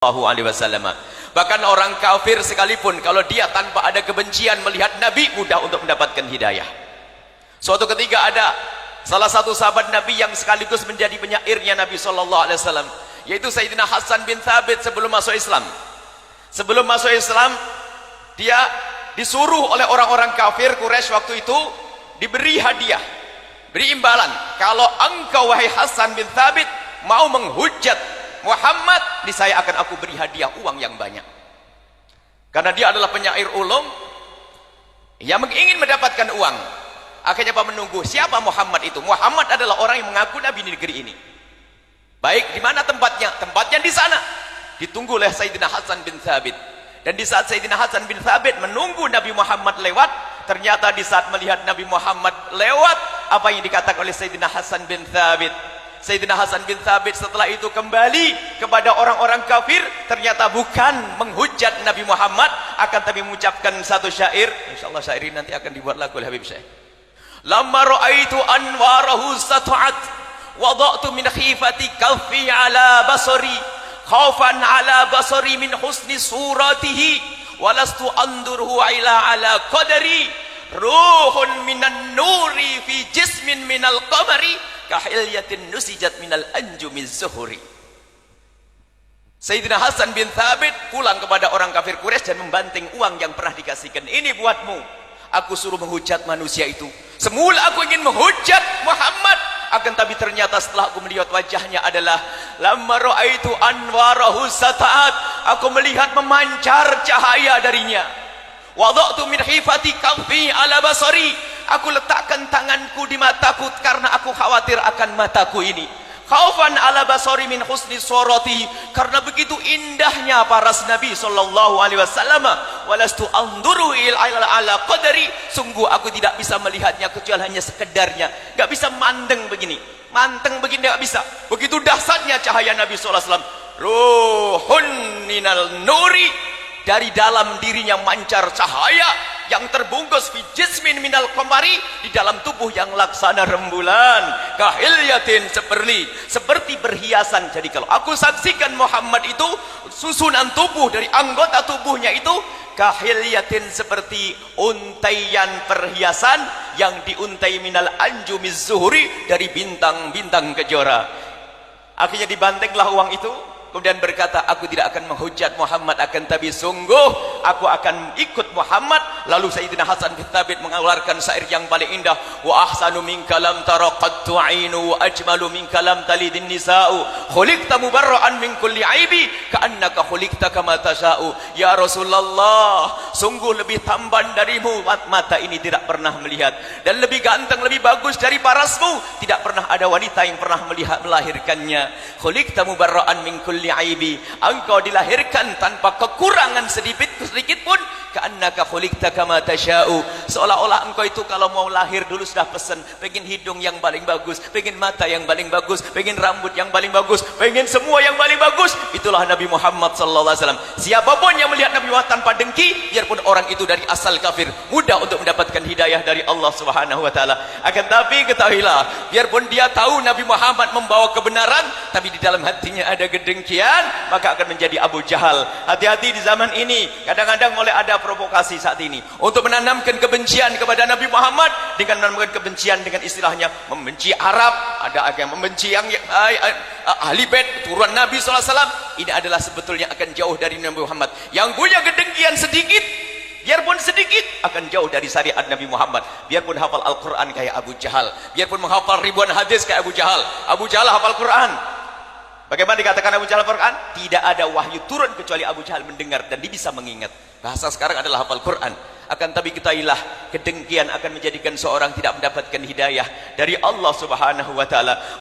Alaihi Wasallam. Bahkan orang kafir sekalipun kalau dia tanpa ada kebencian melihat Nabi mudah untuk mendapatkan hidayah. Suatu ketika ada salah satu sahabat Nabi yang sekaligus menjadi penyairnya Nabi Sallallahu Alaihi Wasallam, yaitu Sayyidina Hasan bin Thabit sebelum masuk Islam. Sebelum masuk Islam dia disuruh oleh orang-orang kafir Quraisy waktu itu diberi hadiah, beri imbalan, kalau engkau wahai Hasan bin Thabit mau menghujat Muhammad, saya akan aku beri hadiah uang yang banyak. Karena dia adalah penyair ulung yang ingin mendapatkan uang. Akhirnya Pak menunggu siapa Muhammad itu. Muhammad adalah orang yang mengaku Nabi di negeri ini. Baik, di mana tempatnya? Tempatnya di sana. Ditunggu oleh Sayyidina Hasan bin Thabit. Dan di saat Sayyidina Hasan bin Thabit menunggu Nabi Muhammad lewat, ternyata di saat melihat Nabi Muhammad lewat, apa yang dikatakan oleh Sayyidina Hasan bin Thabit? Sayyidina Hasan bin Thabit setelah itu kembali kepada orang-orang kafir, ternyata bukan menghujat Nabi Muhammad, akan tapi mengucapkan satu syair. Insyaallah syair ini nanti akan dibuat lagu oleh Habib Syekh. Lamma ra'aitu anwarahu sata'at wada'tu min khifati kaffi ala basari khaufan ala basari min husni suratihi walastu andurhu ala qadari ruhun minan nuri fi jismin minal qamari kahilyatin nusijat minal anjumiz zuhuri. Sayyidina Hasan bin Thabit pulang kepada orang kafir Quraisy dan membanting uang yang pernah dikasihkan. Ini buatmu. Aku suruh menghujat manusia itu. Semula aku ingin menghujat Muhammad, akan tapi ternyata setelah aku melihat wajahnya adalah lamma ra'aitu anwarahu sata'at, aku melihat memancar cahaya darinya. Wada'tu min khifati kaffi ala basari, aku letakkan tanganku di mataku karena aku khawatir akan mataku ini. Khaufan ala basari min husni surati, karena begitu indahnya paras Nabi sallallahu alaihi wasallam. Walastu anduru ala qadari, sungguh aku tidak bisa melihatnya kecuali hanya sekedarnya, enggak bisa mandeng begini, manteng begini enggak bisa. Begitu dahsyatnya cahaya Nabi sallallahu alaihi wasallam. Ruhun minal nuri, dari dalam dirinya mancar cahaya yang terbungkus fi jismin minal qamari, di dalam tubuh yang laksana rembulan, kahilyatin seperti berhiasan. Jadi kalau aku saksikan Muhammad itu, susunan tubuh dari anggota tubuhnya itu kahilyatin seperti untaian perhiasan yang diuntai minal anjumiz zuhuri, dari bintang-bintang kejora. Akhirnya dibantinglah uang itu, kemudian berkata, aku tidak akan menghujat Muhammad, akan tapi sungguh aku akan ikut Muhammad. Lalu Sayyidina Hasan bin Thabit mengeluarkan syair yang paling indah, wa ahsanu minka lam tara qattu ainu wa ajmalu minka lam talidin nisa'u khuliqta mubarra'an min kulli aibi ka'annaka khuliqta kama tasha'u. Ya Rasulullah, sungguh lebih tampan darimu mata ini tidak pernah melihat, dan lebih ganteng, lebih bagus dari parasmu tidak pernah ada wanita yang pernah melihat melahirkannya. Khuliqta mubarra'an min kulli aibi, engkau dilahirkan tanpa kekurangan sedikit pun. Ka'annaka khuliqta kama tasha'u, seolah-olah engkau itu kalau mau lahir dulu sudah pesan, pengen hidung yang paling bagus, pengen mata yang paling bagus, pengen rambut yang paling bagus, pengen semua yang paling bagus. Itulah Nabi Muhammad sallallahu alaihi wasallam. Siapapun yang melihat Nabi Muhammad tanpa dengki, biarpun orang itu dari asal kafir, mudah untuk mendapatkan hidayah dari Allah Subhanahu wa taala. Akan tapi ketahuilah, biarpun dia tahu Nabi Muhammad membawa kebenaran, tapi di dalam hatinya ada kedengkian, maka akan menjadi Abu Jahal. Hati-hati di zaman ini, kadang-kadang mulai ada provokasi saat ini untuk menanamkan kebencian kepada Nabi Muhammad dengan menanamkan kebencian dengan istilahnya membenci Arab, ada yang membenci yang ahli bait turunan Nabi SAW. Ini adalah sebetulnya akan jauh dari Nabi Muhammad. Yang punya kedengkian sedikit, biarpun sedikit, akan jauh dari syariat Nabi Muhammad. Biarpun hafal Al-Quran kayak Abu Jahal, biarpun menghafal ribuan hadis kayak Abu Jahal. Abu Jahal hafal Quran. Bagaimana dikatakan Abu Jahal Al-Quran? Tidak ada wahyu turun kecuali Abu Jahal mendengar dan dia bisa mengingat. Bahasa sekarang adalah hafal Quran. Akan tapi ketahuilah, kedengkian akan menjadikan seorang tidak mendapatkan hidayah dari Allah Subhanahu wa taala.